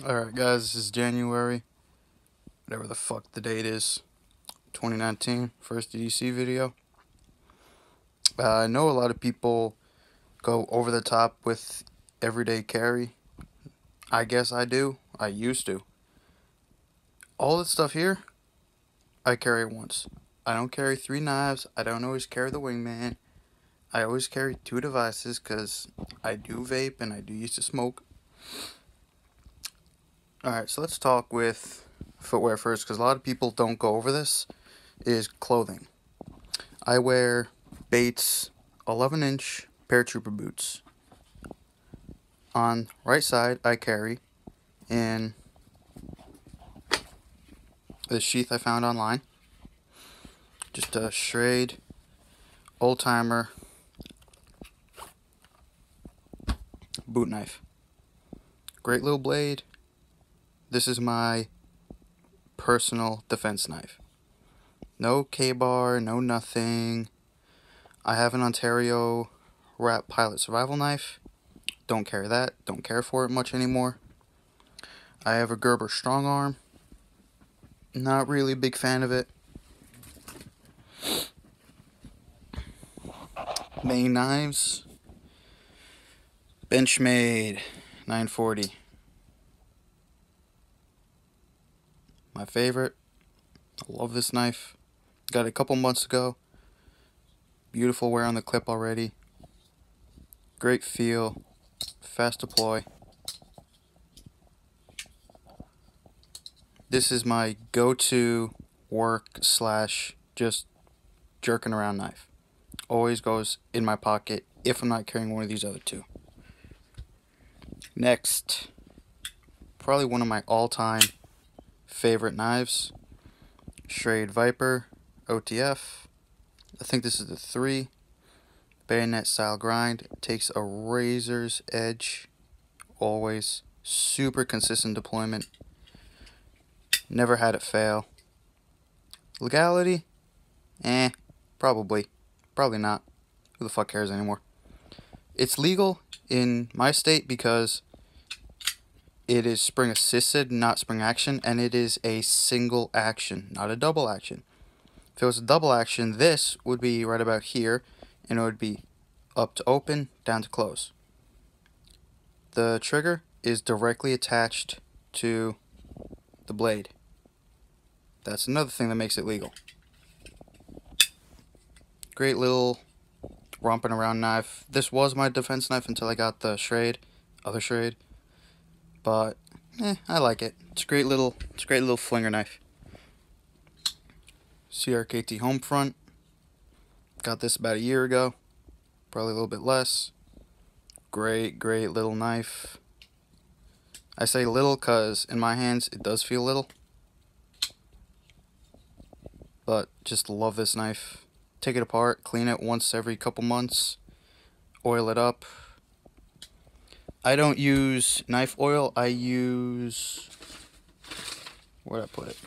Alright guys, this is January, whatever the fuck the date is, 2019, first EDC video. I know a lot of people go over the top with everyday carry. I guess I do. I used to. All this stuff here, I carry once. I don't carry 3 knives, I don't always carry the wingman. I always carry 2 devices because I do vape and I do used to smoke. Alright, so let's talk with footwear first because a lot of people don't go over this, is clothing. I wear Bates 11-inch paratrooper boots. On right side, I carry in the sheath I found online. Just a Schrade old-timer boot knife. Great little blade. This is my personal defense knife. No K-bar, no nothing. I have an Ontario Rat Pilot Survival knife. Don't carry that. Don't care for it much anymore. I have a Gerber Strong Arm. Not really a big fan of it. Main knives. Benchmade 940. My favorite. I love this knife. Got it a couple months ago. Beautiful wear on the clip already. Great feel. Fast deploy. This is my go-to work / just jerking around knife. Always goes in my pocket if I'm not carrying one of these other two. Next, probably one of my all-time favorite knives, Schrade Viper OTF. I think this is the 3. Bayonet style grind. It takes a razor's edge. Always. Super consistent deployment. Never had it fail. Legality? Probably. Probably not. Who the fuck cares anymore? It's legal in my state because it is spring assisted, not spring action, and it is a single action, not a double action. If it was a double action, this would be right about here, and it would be up to open, down to close. The trigger is directly attached to the blade. That's another thing that makes it legal. Great little romping around knife. This was my defense knife until I got the Schrade, other Schrade. But I like it. It's a great little flinger knife. CRKT Homefront. Got this about a year ago. Probably a little bit less. Great little knife. I say little because in my hands it does feel little. But just love this knife. Take it apart, clean it once every couple months. Oil it up. I don't use knife oil, I use... where'd I put it?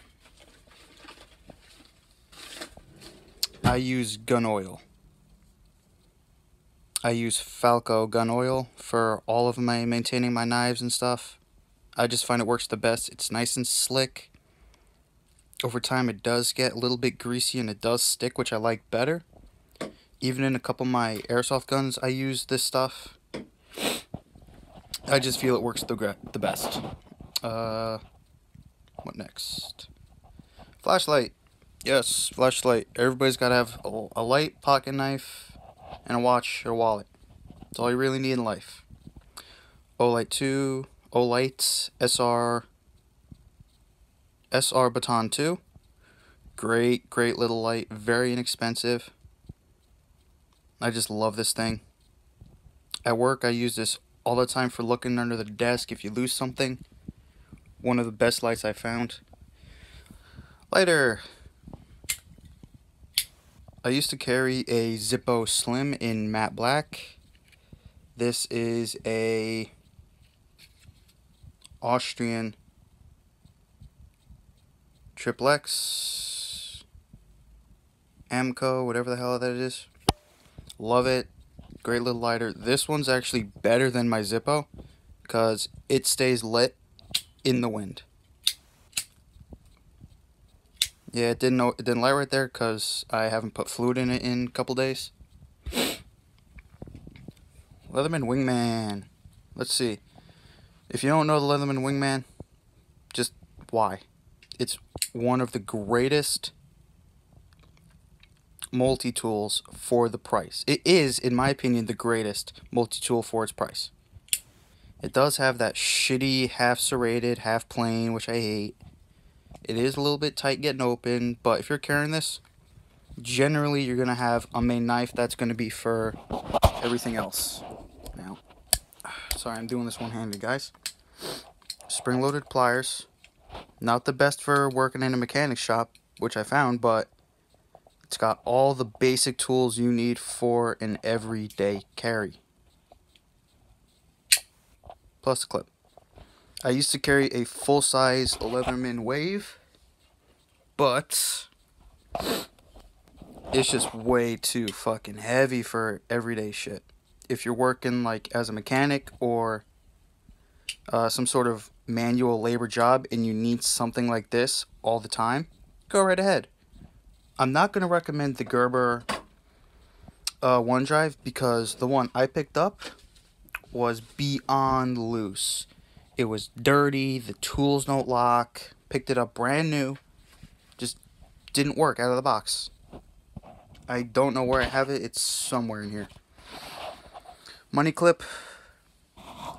I use gun oil. I use Falco gun oil for all of my maintaining my knives and stuff. I just find it works the best. It's nice and slick. Over time it does get a little bit greasy and it does stick, which I like better. Even in a couple of my airsoft guns I use this stuff. I just feel it works the best. What next? Flashlight. Yes, flashlight. Everybody's got to have a light, pocket knife, and a watch or wallet. That's all you really need in life. Olight 2, Olight SR Baton 2. Great little light. Very inexpensive. I just love this thing. At work, I use this all the time for looking under the desk if you lose something. One of the best lights I found. Lighter. I used to carry a Zippo Slim in matte black. This is a Austrian Triple X Amco, whatever the hell that is. Love it. Great little lighter. This one's actually better than my Zippo because it stays lit in the wind. Yeah, it didn't light right there because I haven't put fluid in it in a couple days. Leatherman Wingman. Let's see. If you don't know the Leatherman Wingman, just why? It's one of the greatest multi-tools for the price. It is, in my opinion, the greatest multi-tool for its price. It does have that shitty half serrated, half plain, which I hate. It is a little bit tight getting open, but if you're carrying this, generally you're going to have a main knife that's going to be for everything else. Now, sorry, I'm doing this one-handed, guys. Spring-loaded pliers. Not the best for working in a mechanic shop, which I found, but it's got all the basic tools you need for an everyday carry. Plus a clip. I used to carry a full-size Leatherman Wave, but it's just way too fucking heavy for everyday shit. If you're working like as a mechanic or some sort of manual labor job and you need something like this all the time, go right ahead. I'm not going to recommend the Gerber OneDrive because the one I picked up was beyond loose. It was dirty, the tools don't lock, picked it up brand new, just didn't work out of the box. I don't know where I have it, it's somewhere in here. Money clip,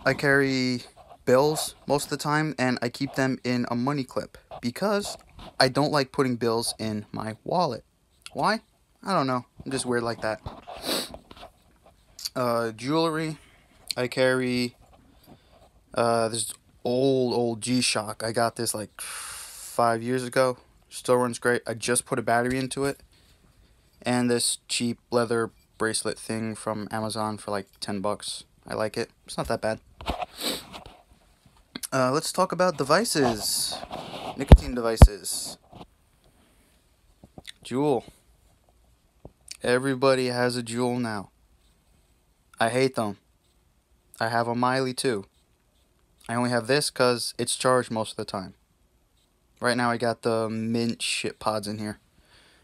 I carry bills most of the time and I keep them in a money clip because I don't like putting bills in my wallet. Why? I don't know, I'm just weird like that. Jewelry, I carry this old G-Shock. I got this like 5 years ago. Still runs great. I just put a battery into it. And this cheap leather bracelet thing from Amazon for like 10 bucks. I like it. It's not that bad. Let's talk about devices. Nicotine devices. Juul. Everybody has a Juul now. I hate them. I have a Miley too. I only have this because it's charged most of the time. Right now I got the mint shit pods in here.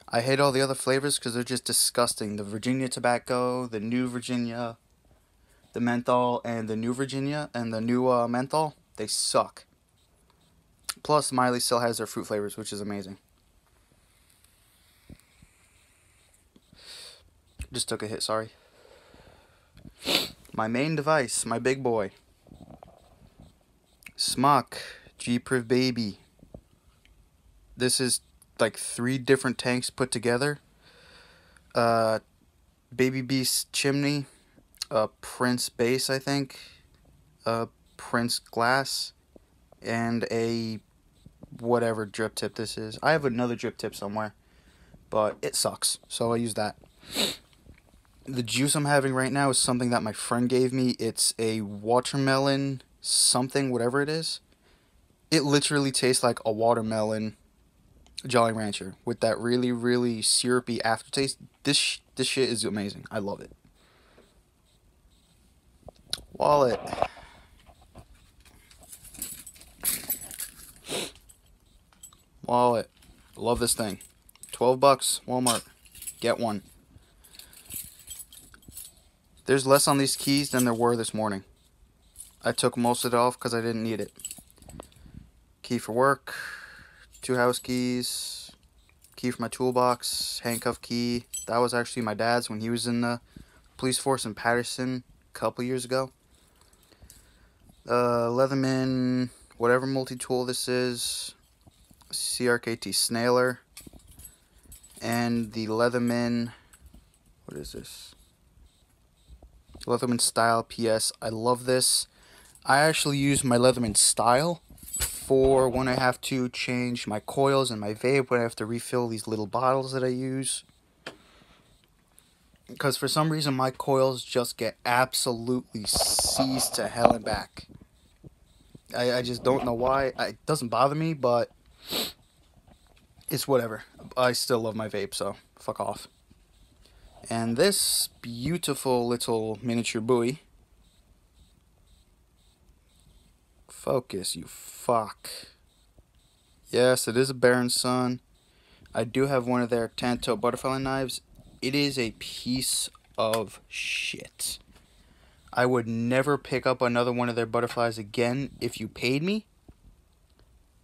I hate all the other flavors because they're just disgusting. The Virginia tobacco, the new Virginia, the menthol, and the new Virginia, and the new menthol, they suck. Plus, Miley still has their fruit flavors, which is amazing. Just took a hit, sorry. My main device, my big boy. Smock G-Priv Baby. This is like 3 different tanks put together. Baby Beast chimney, Prince base, I think, Prince glass, and a whatever drip tip this is. I have another drip tip somewhere, but it sucks, so I use that. The juice I'm having right now is something that my friend gave me. It's a watermelon something, whatever it is. It literally tastes like a watermelon Jolly Rancher with that really, really syrupy aftertaste. This shit is amazing. I love it. Wallet. Wallet. Love this thing. 12 bucks, Walmart. Get one. There's less on these keys than there were this morning. I took most of it off because I didn't need it. Key for work. 2 house keys. Key for my toolbox. Handcuff key. That was actually my dad's when he was in the police force in Patterson a couple years ago. Leatherman, whatever multi-tool this is. CRKT Snailer. And the Leatherman, what is this? Leatherman Style PS. I love this. I actually use my Leatherman Style for when I have to change my coils and my vape, when I have to refill these little bottles that I use. Because for some reason my coils just get absolutely seized to hell and back. I just don't know why. It doesn't bother me, but it's whatever. I still love my vape, so fuck off. And this beautiful little miniature buoy Focus, you fuck. Yes, it is a Baron Sun. I do have one of their Tanto butterfly knives. It is a piece of shit. I would never pick up another one of their butterflies again if you paid me.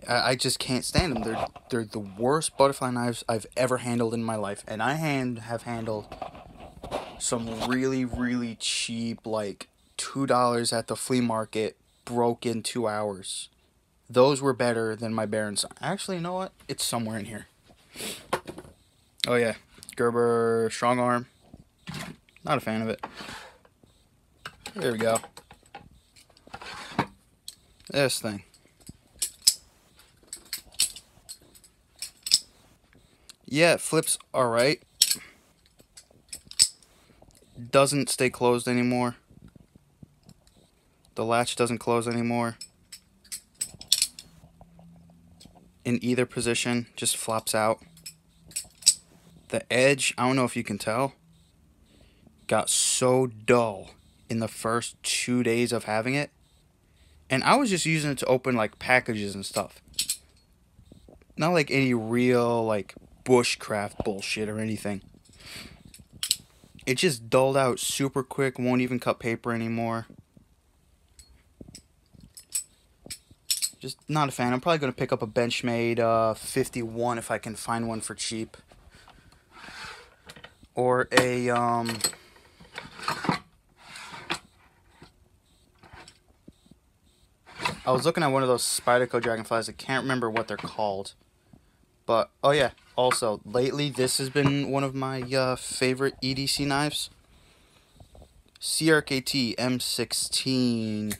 I just can't stand them. They're the worst butterfly knives I've ever handled in my life. And I have handled some really, really cheap, like $2 at the flea market, broke in 2 hours. Those were better than my Baron Sun. Actually, you know what? It's somewhere in here. Oh yeah, Gerber Strong Arm. Not a fan of it. There we go. This thing. Yeah, it flips alright. Doesn't stay closed anymore. The latch doesn't close anymore. In either position, just flops out. The edge, I don't know if you can tell, got so dull in the first 2 days of having it. And I was just using it to open like packages and stuff. Not like any real like bushcraft bullshit or anything. It just dulled out super quick, won't even cut paper anymore. Just not a fan. I'm probably going to pick up a Benchmade 51 if I can find one for cheap. Or a I was looking at one of those Spyderco Dragonflies. I can't remember what they're called. But, oh yeah, also, lately this has been one of my favorite EDC knives. CRKT M16,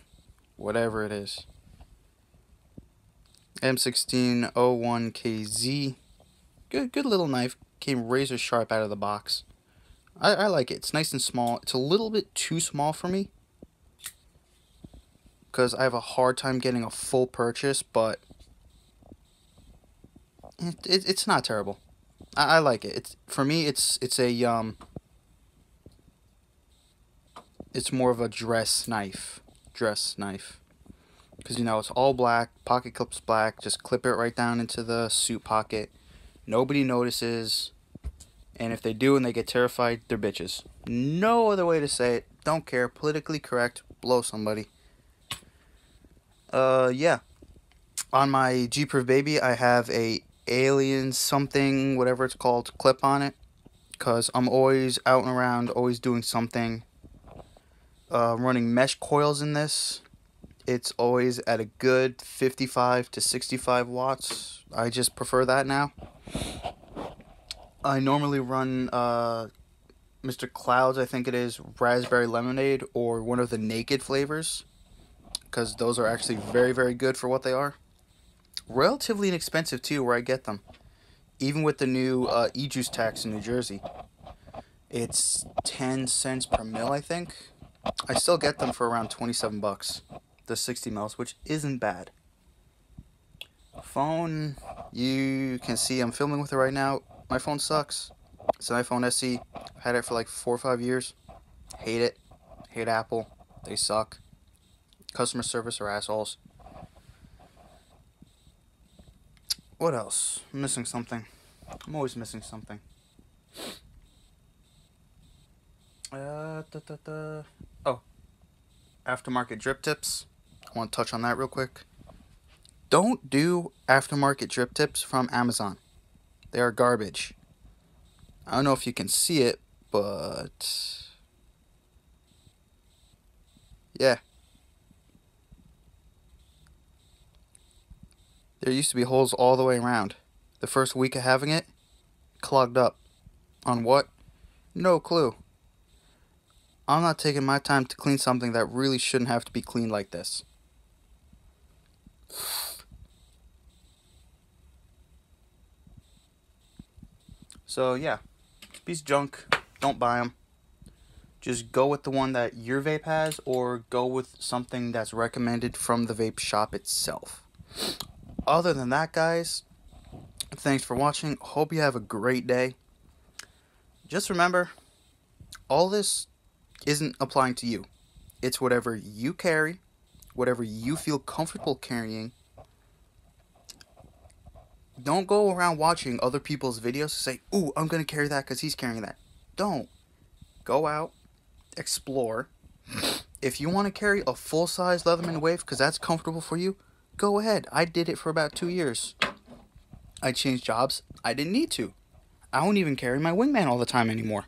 whatever it is. M1601KZ. Good little knife. Came razor sharp out of the box. I like it. It's nice and small. It's a little bit too small for me, because I have a hard time getting a full purchase, but it's not terrible. I like it. It's, for me, it's more of a dress knife. Because, you know, it's all black, pocket clip's black, just clip it right down into the suit pocket. Nobody notices, and if they do and they get terrified, they're bitches. No other way to say it. Don't care. Politically correct. Blow somebody. Yeah. On my G-Proof Baby, I have a Alien something, whatever it's called, clip on it. Because I'm always out and around, always doing something. I'm running mesh coils in this. It's always at a good 55 to 65 watts. I just prefer that now. I normally run Mr. Cloud's, I think it is, Raspberry Lemonade, or one of the Naked flavors, because those are actually very, very good for what they are. Relatively inexpensive too, where I get them. Even with the new e-juice tax in New Jersey. It's 10 cents per mil, I think. I still get them for around 27 bucks. The 60 mils, which isn't bad. Phone, you can see I'm filming with it right now. My phone sucks. It's an iPhone SE. I've had it for like 4 or 5 years. Hate it. Hate Apple. They suck. Customer service are assholes. What else? I'm missing something. I'm always missing something. Oh. Aftermarket drip tips. I want to touch on that real quick. Don't do aftermarket drip tips from Amazon. They are garbage. I don't know if you can see it, but yeah. There used to be holes all the way around. The first week of having it, clogged up. On what? No clue. I'm not taking my time to clean something that really shouldn't have to be cleaned like this. So yeah, piece of junk. Don't buy them. Just go with the one that your vape has, or go with something that's recommended from the vape shop itself. Other than that, guys, thanks for watching. Hope you have a great day. Just remember, all this isn't applying to you. It's whatever you carry, whatever you feel comfortable carrying. Don't go around watching other people's videos and say, ooh, I'm going to carry that because he's carrying that. Don't. Go out, explore. If you want to carry a full-size Leatherman Wave because that's comfortable for you, go ahead. I did it for about 2 years. I changed jobs. I didn't need to. I don't even carry my Wingman all the time anymore.